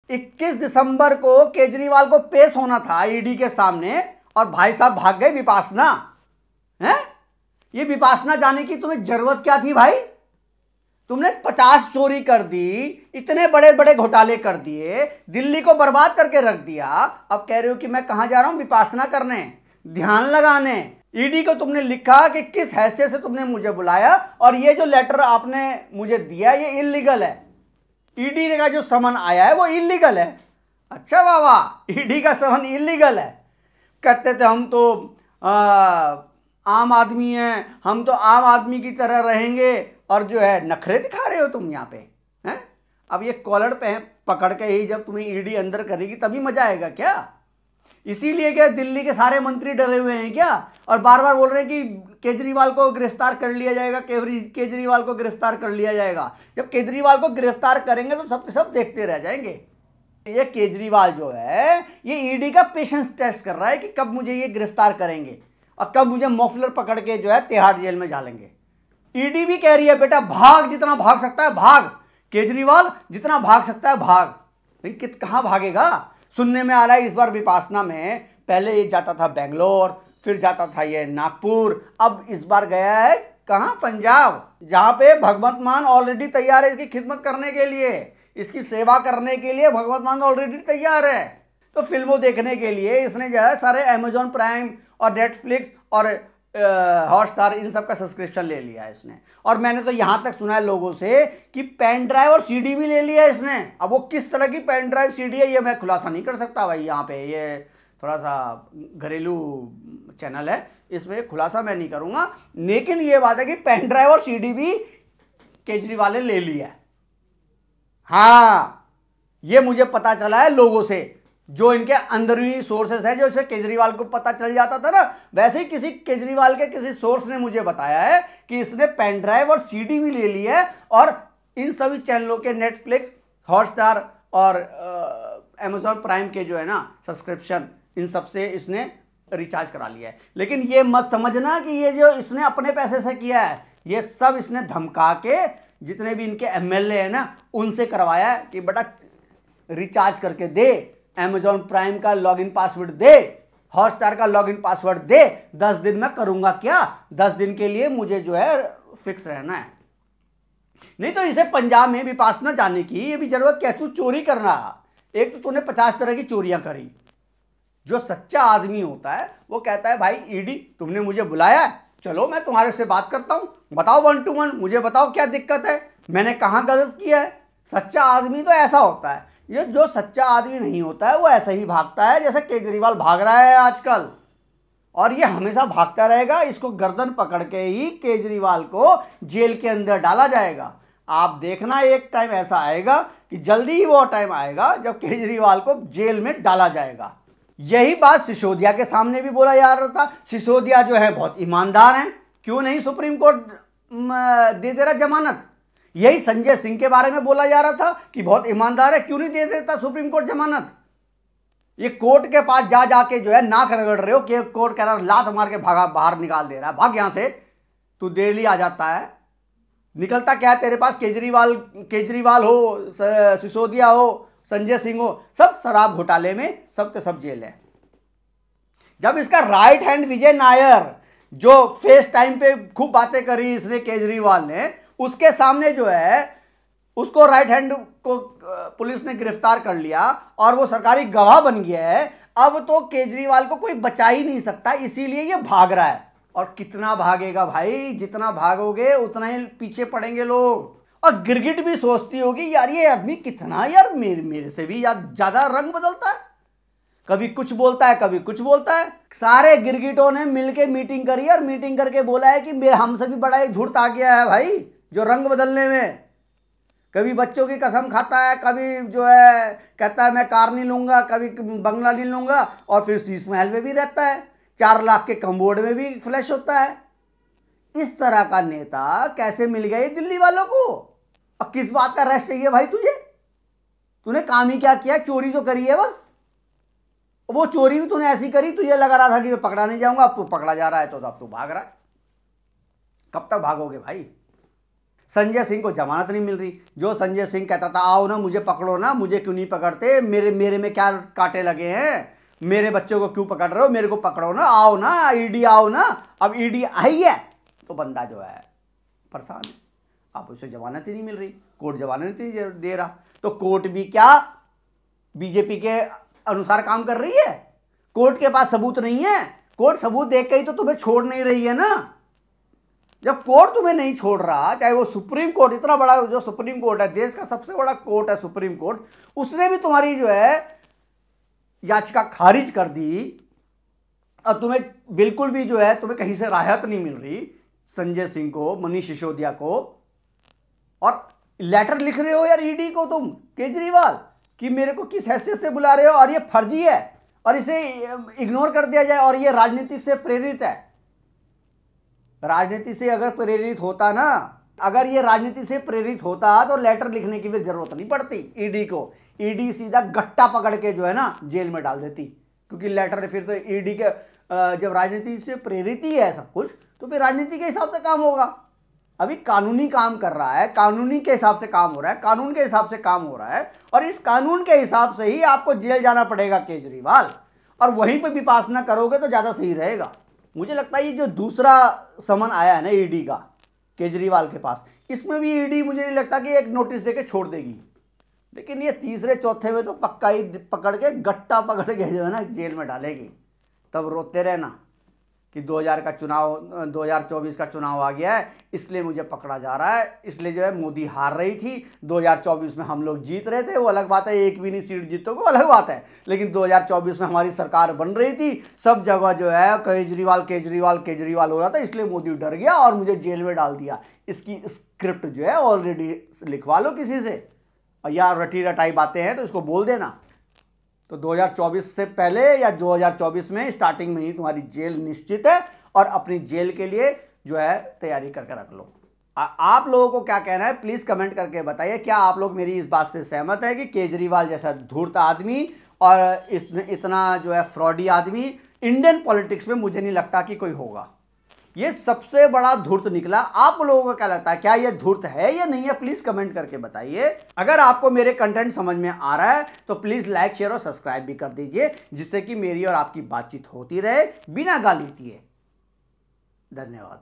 21 दिसंबर को केजरीवाल को पेश होना था ईडी के सामने और भाई साहब भाग गए विपासना। हैं? ये विपासना जाने की तुम्हें जरूरत क्या थी भाई? तुमने 50 चोरी कर दी, इतने बड़े बड़े घोटाले कर दिए, दिल्ली को बर्बाद करके रख दिया। अब कह रहे हो कि मैं कहां जा रहा हूं? विपासना करने, ध्यान लगाने। ईडी को तुमने लिखा कि किस हैसियत से तुमने मुझे बुलाया और ये जो लेटर आपने मुझे दिया ये इल्लीगल है। ईडी का जो समन आया है वो इल्लीगल है। अच्छा बाबा, ईडी का समन इल्लीगल है। कहते थे हम तो आम आदमी हैं, हम तो आम आदमी की तरह रहेंगे और जो है नखरे दिखा रहे हो तुम यहाँ पे हैं। अब ये कॉलर पे पकड़ के ही जब तुम्हें ईडी अंदर करेगी तभी मजा आएगा क्या? इसीलिए क्या दिल्ली के सारे मंत्री डरे हुए हैं क्या और बार बार बोल रहे हैं कि केजरीवाल को गिरफ्तार कर लिया जाएगा, केजरीवाल को गिरफ्तार कर लिया जाएगा। जब केजरीवाल को गिरफ्तार करेंगे तो सब सब देखते रह जाएंगे। ये केजरीवाल जो है ये ईडी का पेशेंस टेस्ट कर रहा है कि कब मुझे ये गिरफ्तार करेंगे और कब मुझे मफलर पकड़ के जो है तिहाड़ जेल में डालेंगे। ईडी भी कह रही है बेटा भाग, जितना भाग सकता है भाग, केजरीवाल जितना भाग सकता है भाग। लेकिन कहां भागेगा? सुनने में आ रहा है इस बार विपासना में पहले ये जाता था बेंगलोर, फिर जाता था ये नागपुर, अब इस बार गया है कहां? पंजाब, जहां पे भगवंत मान ऑलरेडी तैयार है इसकी खिदमत करने के लिए, इसकी सेवा करने के लिए भगवंत मान ऑलरेडी तैयार है। तो फिल्मों देखने के लिए इसने जो है सारे अमेजॉन प्राइम और नेटफ्लिक्स और हॉटस्टार इन सब का सब्सक्रिप्शन ले लिया है इसने। और मैंने तो यहां तक सुना है लोगों से कि पेन ड्राइव और सीडी भी ले लिया है इसने। अब वो किस तरह की पेन ड्राइव सीडी है ये मैं खुलासा नहीं कर सकता भाई, यहाँ पे ये थोड़ा सा घरेलू चैनल है, इसमें खुलासा मैं नहीं करूंगा। लेकिन ये बात है कि पेन ड्राइव और सीडी भी केजरीवाल ने ले लिया है। हाँ, ये मुझे पता चला है लोगों से, जो इनके अंदरूनी सोर्सेस है, जो इसे केजरीवाल को पता चल जाता था ना, वैसे ही किसी केजरीवाल के किसी सोर्स ने मुझे बताया है कि इसने पेन ड्राइव और सीडी भी ले ली है और इन सभी चैनलों के नेटफ्लिक्स, हॉटस्टार और अमेजॉन प्राइम के जो है ना सब्सक्रिप्शन, इन सब से इसने रिचार्ज करा लिया है। लेकिन ये मत समझना कि ये जो इसने अपने पैसे से किया है, ये सब इसने धमका के जितने भी इनके एमएलए हैं ना उनसे करवाया है कि बेटा रिचार्ज करके दे, अमेजॉन प्राइम का लॉगिन पासवर्ड दे, हॉटस्टार का लॉगिन पासवर्ड दे, 10 दिन में करूंगा क्या, 10 दिन के लिए मुझे जो है फिक्स रहना है। नहीं तो इसे पंजाब में विपासना जाने की ये भी जरूरत क्या? तू चोरी करना, एक तो तूने 50 तरह की चोरियां करी। जो सच्चा आदमी होता है वो कहता है भाई ईडी तुमने मुझे बुलाया है, चलो मैं तुम्हारे से बात करता हूं, बताओ 1 to 1, मुझे बताओ क्या दिक्कत है, मैंने कहां गलत किया है। सच्चा आदमी तो ऐसा होता है। ये जो सच्चा आदमी नहीं होता है वो ऐसा ही भागता है जैसे केजरीवाल भाग रहा है आजकल, और ये हमेशा भागता रहेगा। इसको गर्दन पकड़ के ही केजरीवाल को जेल के अंदर डाला जाएगा। आप देखना एक टाइम ऐसा आएगा कि जल्दी ही वो टाइम आएगा जब केजरीवाल को जेल में डाला जाएगा। यही बात सिसोदिया के सामने भी बोला जा रहा था। सिसोदिया जो है बहुत ईमानदार हैं, क्यों नहीं सुप्रीम कोर्ट दे दे रहा जमानत। यही संजय सिंह के बारे में बोला जा रहा था कि बहुत ईमानदार है, क्यों नहीं दे देता सुप्रीम कोर्ट जमानत। ये कोर्ट के पास जा जाके जो है नाक रगड़ रहे हो कि कोर्ट कह रहा लात मार के भागा बाहर निकाल दे रहा है, भाग यहां से, तू दिल्ली आ जाता है। निकलता क्या है तेरे पास? केजरीवाल हो, सिसोदिया हो, संजय सिंह हो, सब शराब घोटाले में सब के सब जेल है। जब इसका राइट हैंड विजय नायर जो फेस टाइम पे खूब बातें करी इसने केजरीवाल ने, उसके सामने जो है उसको राइट हैंड को पुलिस ने गिरफ्तार कर लिया और वो सरकारी गवाह बन गया है। अब तो केजरीवाल को कोई बचा ही नहीं सकता, इसीलिए ये भाग रहा है। और कितना भागेगा भाई? जितना भागोगे उतना ही पीछे पड़ेंगे लोग। और गिरगिट भी सोचती होगी यार ये आदमी कितना यार मेरे से भी यार ज्यादा रंग बदलता है, कभी कुछ बोलता है कभी कुछ बोलता है। सारे गिरगिटों ने मिलके मीटिंग करी और मीटिंग करके बोला है कि मेरे हमसे भी बड़ा एक धूर्त आ गया है भाई जो रंग बदलने में। कभी बच्चों की कसम खाता है, कभी जो है कहता है मैं कार नहीं लूंगा, कभी बंगला नहीं लूंगा, और फिर शीश महल में भी रहता है, 4 लाख के कमबोर्ड में भी फ्लैश होता है। इस तरह का नेता कैसे मिल गए दिल्ली वालों को? और किस बात का रेस्ट चाहिए भाई तुझे? तूने काम ही क्या किया? चोरी तो करी है बस। वो चोरी भी तूने ऐसी करी, तुझे लगा रहा था कि मैं पकड़ा नहीं जाऊंगा, अब तू पकड़ा जा रहा है तो अब तू भाग रहा है। कब तक भागोगे भाई? संजय सिंह को जमानत नहीं मिल रही। जो संजय सिंह कहता था आओ ना मुझे पकड़ो ना, मुझे क्यों नहीं पकड़ते, मेरे में क्या कांटे लगे हैं, मेरे बच्चों को क्यों पकड़ रहे हो, मेरे को पकड़ो ना, आओ ना ईडी आओ ना। अब ईडी आई है तो बंदा जो है परेशान है, अब उसे जमानत ही नहीं मिल रही, कोर्ट जमानत नहीं दे रहा। तो कोर्ट भी क्या बीजेपी के अनुसार काम कर रही है? कोर्ट के पास सबूत नहीं है, कोर्ट सबूत देख के ही तो तुम्हें छोड़ नहीं रही है ना। जब कोर्ट तुम्हें नहीं छोड़ रहा, चाहे वो सुप्रीम कोर्ट, इतना बड़ा जो सुप्रीम कोर्ट है, देश का सबसे बड़ा कोर्ट है सुप्रीम कोर्ट, उसने भी तुम्हारी जो है याचिका खारिज कर दी, और तुम्हें बिल्कुल भी जो है तुम्हें कहीं से राहत नहीं मिल रही, संजय सिंह को, मनीष सिसोदिया को, और लेटर लिख रहे हो यार ईडी को तुम केजरीवाल कि मेरे को किस हैसियत से बुला रहे हो, और ये फर्जी है और इसे इग्नोर कर दिया जाए, और ये राजनीति से प्रेरित है। राजनीति से अगर प्रेरित होता ना, अगर ये राजनीति से प्रेरित होता तो लेटर लिखने की भी जरूरत नहीं पड़ती ईडी को, ईडी सीधा गट्टा पकड़ के जो है ना जेल में डाल देती, क्योंकि लेटर फिर तो ईडी के जब राजनीति से प्रेरित ही है सब कुछ, तो फिर राजनीति के हिसाब से काम होगा। अभी कानूनी काम कर रहा है, कानूनी के हिसाब से काम हो रहा है, कानून के हिसाब से काम हो रहा है, और इस कानून के हिसाब से ही आपको जेल जाना पड़ेगा केजरीवाल, और वहीं पर विपासना करोगे तो ज़्यादा सही रहेगा। मुझे लगता है ये जो दूसरा समन आया है ना ईडी का केजरीवाल के पास, इसमें भी ईडी मुझे नहीं लगता कि एक नोटिस देके छोड़ देगी, लेकिन ये तीसरे चौथे में तो पक्का ही पकड़ के गट्टा पकड़ के जो है ना जेल में डालेगी। तब रोते रहना कि 2024 का चुनाव आ गया है, इसलिए मुझे पकड़ा जा रहा है, इसलिए जो है मोदी हार रही थी, 2024 में हम लोग जीत रहे थे, वो अलग बात है, एक भी नहीं सीट जीतो वो अलग बात है, लेकिन 2024 में हमारी सरकार बन रही थी, सब जगह जो है केजरीवाल केजरीवाल केजरीवाल हो रहा था, इसलिए मोदी डर गया और मुझे जेल में डाल दिया। इसकी स्क्रिप्ट जो है ऑलरेडी लिखवा लो किसी से, या रटी रटाई बातें हैं तो इसको बोल देना। तो 2024 से पहले या 2024 में स्टार्टिंग में ही तुम्हारी जेल निश्चित है, और अपनी जेल के लिए जो है तैयारी करके रख लो। आप लोगों को क्या कहना है प्लीज़ कमेंट करके बताइए। क्या आप लोग मेरी इस बात से सहमत है कि केजरीवाल जैसा धूर्त आदमी और इतना जो है फ्रॉडी आदमी इंडियन पॉलिटिक्स में मुझे नहीं लगता कि कोई होगा। ये सबसे बड़ा धूर्त निकला। आप लोगों को क्या लगता है, क्या ये धूर्त है या नहीं है? प्लीज कमेंट करके बताइए। अगर आपको मेरे कंटेंट समझ में आ रहा है तो प्लीज लाइक शेयर और सब्सक्राइब भी कर दीजिए, जिससे कि मेरी और आपकी बातचीत होती रहे बिना गाली दिए। धन्यवाद।